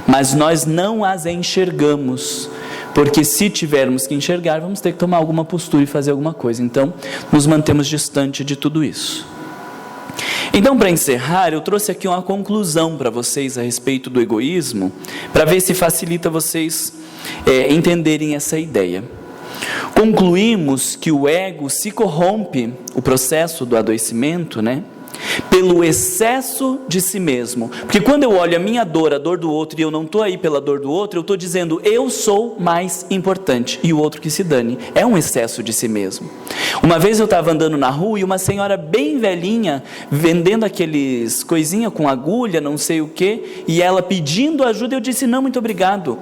mas nós não as enxergamos, porque se tivermos que enxergar, vamos ter que tomar alguma postura e fazer alguma coisa. Então, nos mantemos distante de tudo isso. Então, para encerrar, eu trouxe aqui uma conclusão para vocês a respeito do egoísmo, para ver se facilita vocês entenderem essa ideia. Concluímos que o ego se corrompe, o processo do adoecimento, pelo excesso de si mesmo. Porque quando eu olho a minha dor, a dor do outro, e eu não estou aí pela dor do outro, eu estou dizendo, eu sou mais importante, e o outro que se dane. É um excesso de si mesmo. Uma vez eu estava andando na rua, e uma senhora bem velhinha, vendendo aqueles coisinha com agulha, não sei o que, e ela pedindo ajuda, eu disse, não, muito obrigado.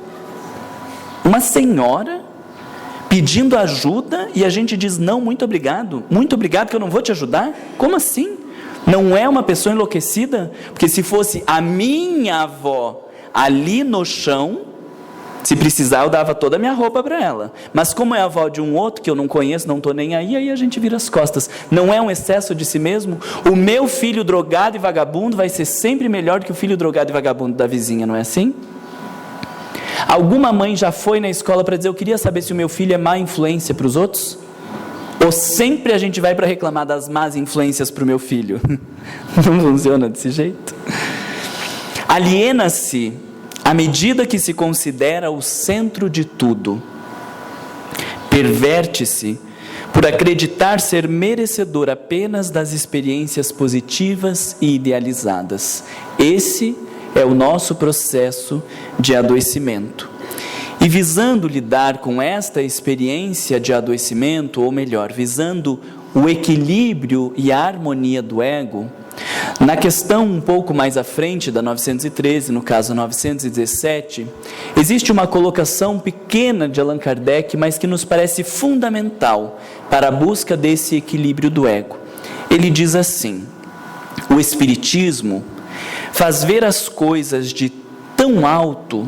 Uma senhora pedindo ajuda, e a gente diz, não, muito obrigado que eu não vou te ajudar? Como assim? Não é uma pessoa enlouquecida? Porque se fosse a minha avó ali no chão, se precisar eu dava toda a minha roupa para ela. Mas como é a avó de um outro que eu não conheço, não estou nem aí a gente vira as costas. Não é um excesso de si mesmo? O meu filho drogado e vagabundo vai ser sempre melhor que o filho drogado e vagabundo da vizinha, não é assim? Alguma mãe já foi na escola para dizer, eu queria saber se o meu filho é má influência para os outros? Ou sempre a gente vai para reclamar das más influências para o meu filho? Não funciona desse jeito. Aliena-se à medida que se considera o centro de tudo. Perverte-se por acreditar ser merecedor apenas das experiências positivas e idealizadas. Esse é o nosso processo de adoecimento. E visando lidar com esta experiência de adoecimento, ou melhor, visando o equilíbrio e a harmonia do ego, na questão um pouco mais à frente da 913, no caso 917, existe uma colocação pequena de Allan Kardec, mas que nos parece fundamental para a busca desse equilíbrio do ego. Ele diz assim, o Espiritismo faz ver as coisas de tão alto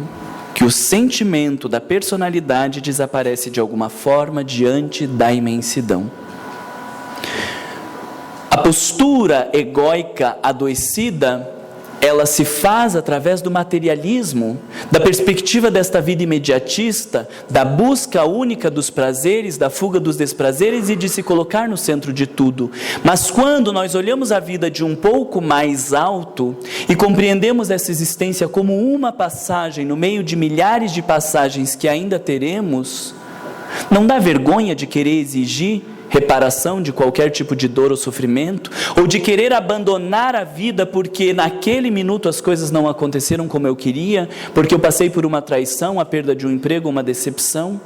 que o sentimento da personalidade desaparece de alguma forma diante da imensidão. A postura egóica adoecida, ela se faz através do materialismo, da perspectiva desta vida imediatista, da busca única dos prazeres, da fuga dos desprazeres e de se colocar no centro de tudo. Mas quando nós olhamos a vida de um pouco mais alto e compreendemos essa existência como uma passagem no meio de milhares de passagens que ainda teremos, não dá vergonha de querer exigir reparação de qualquer tipo de dor ou sofrimento, ou de querer abandonar a vida porque naquele minuto as coisas não aconteceram como eu queria, porque eu passei por uma traição, a perda de um emprego, uma decepção.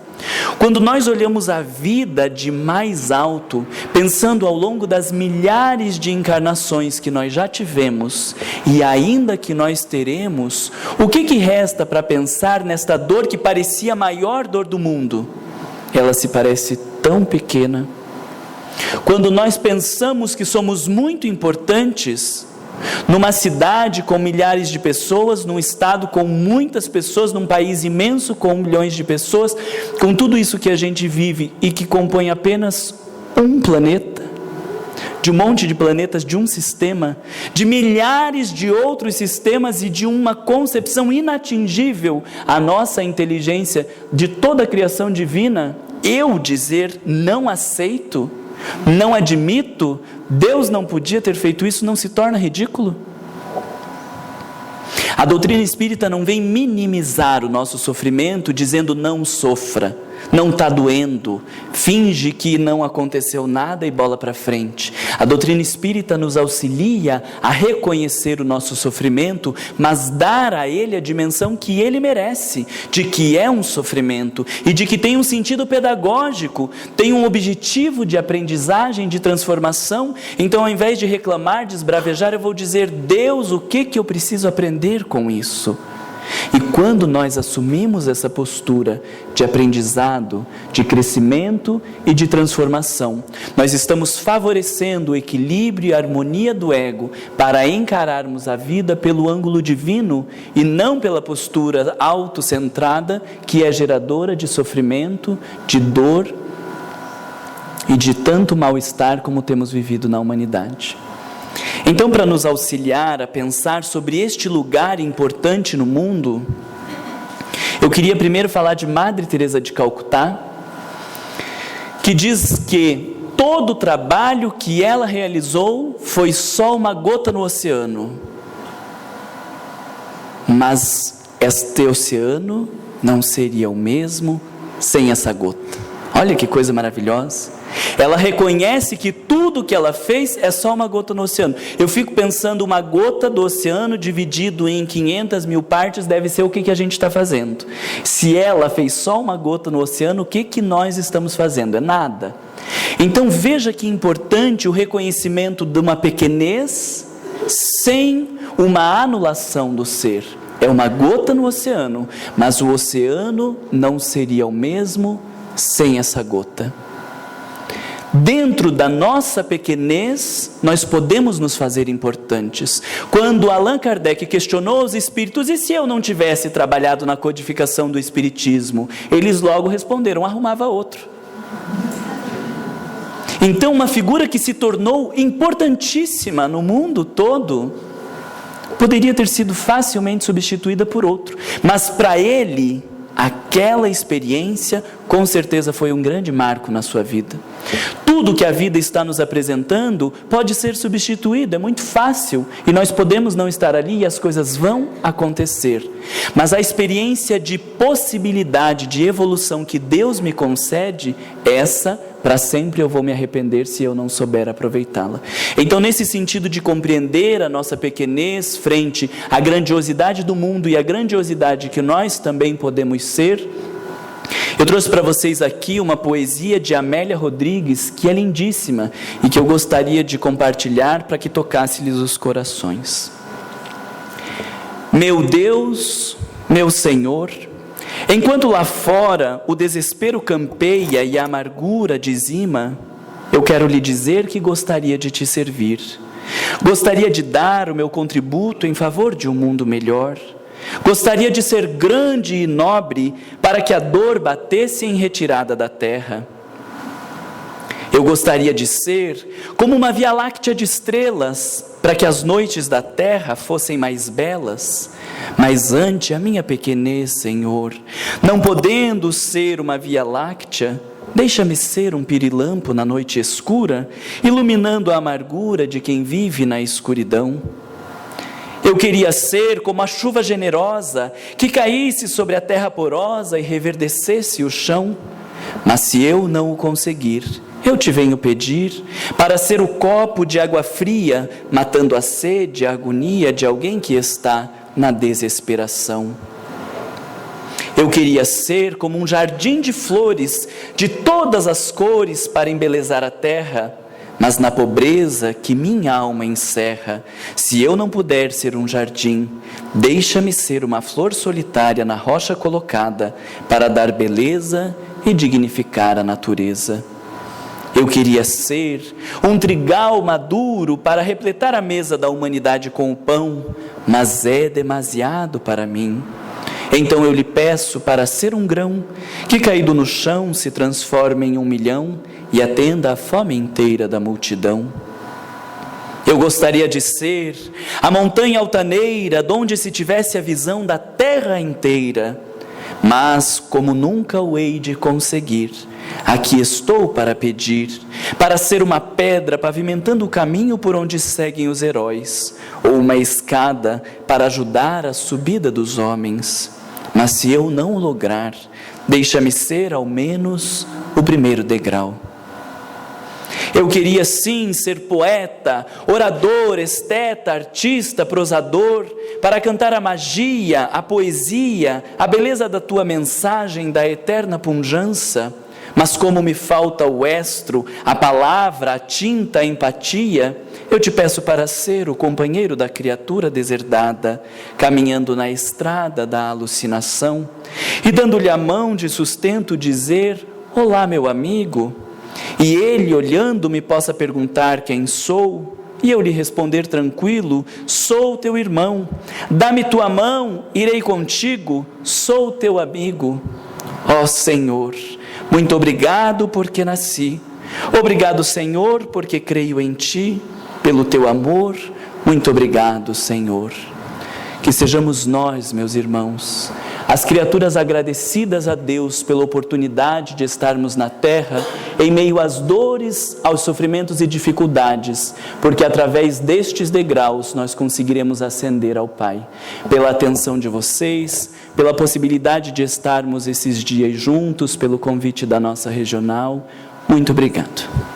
Quando nós olhamos a vida de mais alto, pensando ao longo das milhares de encarnações que nós já tivemos e ainda que nós teremos, o que resta para pensar nesta dor que parecia a maior dor do mundo? Ela se parece tão pequena. Quando nós pensamos que somos muito importantes, numa cidade com milhares de pessoas, num estado com muitas pessoas, num país imenso com milhões de pessoas, com tudo isso que a gente vive e que compõe apenas um planeta, de um monte de planetas, de um sistema, de milhares de outros sistemas e de uma concepção inatingível à nossa inteligência de toda a criação divina, eu dizer não aceito, não admito, Deus não podia ter feito isso, não se torna ridículo? A doutrina espírita não vem minimizar o nosso sofrimento dizendo não sofra, não está doendo, finge que não aconteceu nada e bola para frente. A doutrina espírita nos auxilia a reconhecer o nosso sofrimento, mas dar a ele a dimensão que ele merece, de que é um sofrimento e de que tem um sentido pedagógico, tem um objetivo de aprendizagem, de transformação. Então, ao invés de reclamar, de esbravejar, eu vou dizer: Deus, o que eu preciso aprender com isso? E quando nós assumimos essa postura de aprendizado, de crescimento e de transformação, nós estamos favorecendo o equilíbrio e a harmonia do ego para encararmos a vida pelo ângulo divino e não pela postura autocentrada que é geradora de sofrimento, de dor e de tanto mal-estar como temos vivido na humanidade. Então, para nos auxiliar a pensar sobre este lugar importante no mundo, eu queria primeiro falar de Madre Teresa de Calcutá, que diz que todo o trabalho que ela realizou foi só uma gota no oceano, mas este oceano não seria o mesmo sem essa gota. Olha que coisa maravilhosa. Ela reconhece que tudo que ela fez é só uma gota no oceano. Eu fico pensando, uma gota do oceano dividido em 500 mil partes deve ser o que a gente está fazendo. Se ela fez só uma gota no oceano, o que nós estamos fazendo? É nada. Então veja que importante o reconhecimento de uma pequenez sem uma anulação do ser. É uma gota no oceano, mas o oceano não seria o mesmo sem essa gota. Dentro da nossa pequenez, nós podemos nos fazer importantes. Quando Allan Kardec questionou os espíritos, e se eu não tivesse trabalhado na codificação do espiritismo? Eles logo responderam: arrumava outro. Então, uma figura que se tornou importantíssima no mundo todo, poderia ter sido facilmente substituída por outro. Mas para ele, aquela experiência, com certeza, foi um grande marco na sua vida. Tudo que a vida está nos apresentando pode ser substituído, é muito fácil, e nós podemos não estar ali e as coisas vão acontecer. Mas a experiência de possibilidade de evolução que Deus me concede, essa, para sempre eu vou me arrepender se eu não souber aproveitá-la. Então, nesse sentido de compreender a nossa pequenez frente à grandiosidade do mundo e à grandiosidade que nós também podemos ser, eu trouxe para vocês aqui uma poesia de Amélia Rodrigues, que é lindíssima e que eu gostaria de compartilhar para que tocasse-lhes os corações. Meu Deus, meu Senhor, enquanto lá fora o desespero campeia e a amargura dizima, eu quero lhe dizer que gostaria de te servir. Gostaria de dar o meu contributo em favor de um mundo melhor. Gostaria de ser grande e nobre para que a dor batesse em retirada da terra. Eu gostaria de ser como uma Via Láctea de estrelas para que as noites da terra fossem mais belas. Mas ante a minha pequenez, Senhor, não podendo ser uma Via Láctea, deixa-me ser um pirilampo na noite escura, iluminando a amargura de quem vive na escuridão. Eu queria ser como a chuva generosa, que caísse sobre a terra porosa e reverdecesse o chão. Mas se eu não o conseguir, eu te venho pedir, para ser o copo de água fria, matando a sede e a agonia de alguém que está na desesperação. Eu queria ser como um jardim de flores, de todas as cores, para embelezar a terra, mas na pobreza que minha alma encerra, se eu não puder ser um jardim, deixa-me ser uma flor solitária na rocha colocada, para dar beleza e dignificar a natureza. Eu queria ser um trigal maduro para repletar a mesa da humanidade com o pão, mas é demasiado para mim. Então eu lhe peço para ser um grão, que caído no chão se transforme em 1 milhão e atenda à fome inteira da multidão. Eu gostaria de ser a montanha altaneira, donde se tivesse a visão da terra inteira, mas como nunca o hei de conseguir, aqui estou para pedir, para ser uma pedra pavimentando o caminho por onde seguem os heróis, ou uma escada para ajudar a subida dos homens. Mas se eu não o lograr, deixa-me ser ao menos o primeiro degrau. Eu queria sim ser poeta, orador, esteta, artista, prosador, para cantar a magia, a poesia, a beleza da tua mensagem da eterna pujança. Mas como me falta o estro, a palavra, a tinta, a empatia, eu te peço para ser o companheiro da criatura deserdada, caminhando na estrada da alucinação, e dando-lhe a mão de sustento dizer: olá, meu amigo, e ele, olhando-me, possa perguntar quem sou, e eu lhe responder tranquilo: sou teu irmão, dá-me tua mão, irei contigo, sou teu amigo. Ó Senhor, muito obrigado porque nasci, obrigado, Senhor, porque creio em Ti, pelo Teu amor, muito obrigado, Senhor. Que sejamos nós, meus irmãos, as criaturas agradecidas a Deus pela oportunidade de estarmos na terra, em meio às dores, aos sofrimentos e dificuldades, porque através destes degraus nós conseguiremos ascender ao Pai. Pela atenção de vocês, pela possibilidade de estarmos esses dias juntos, pelo convite da nossa regional, muito obrigado.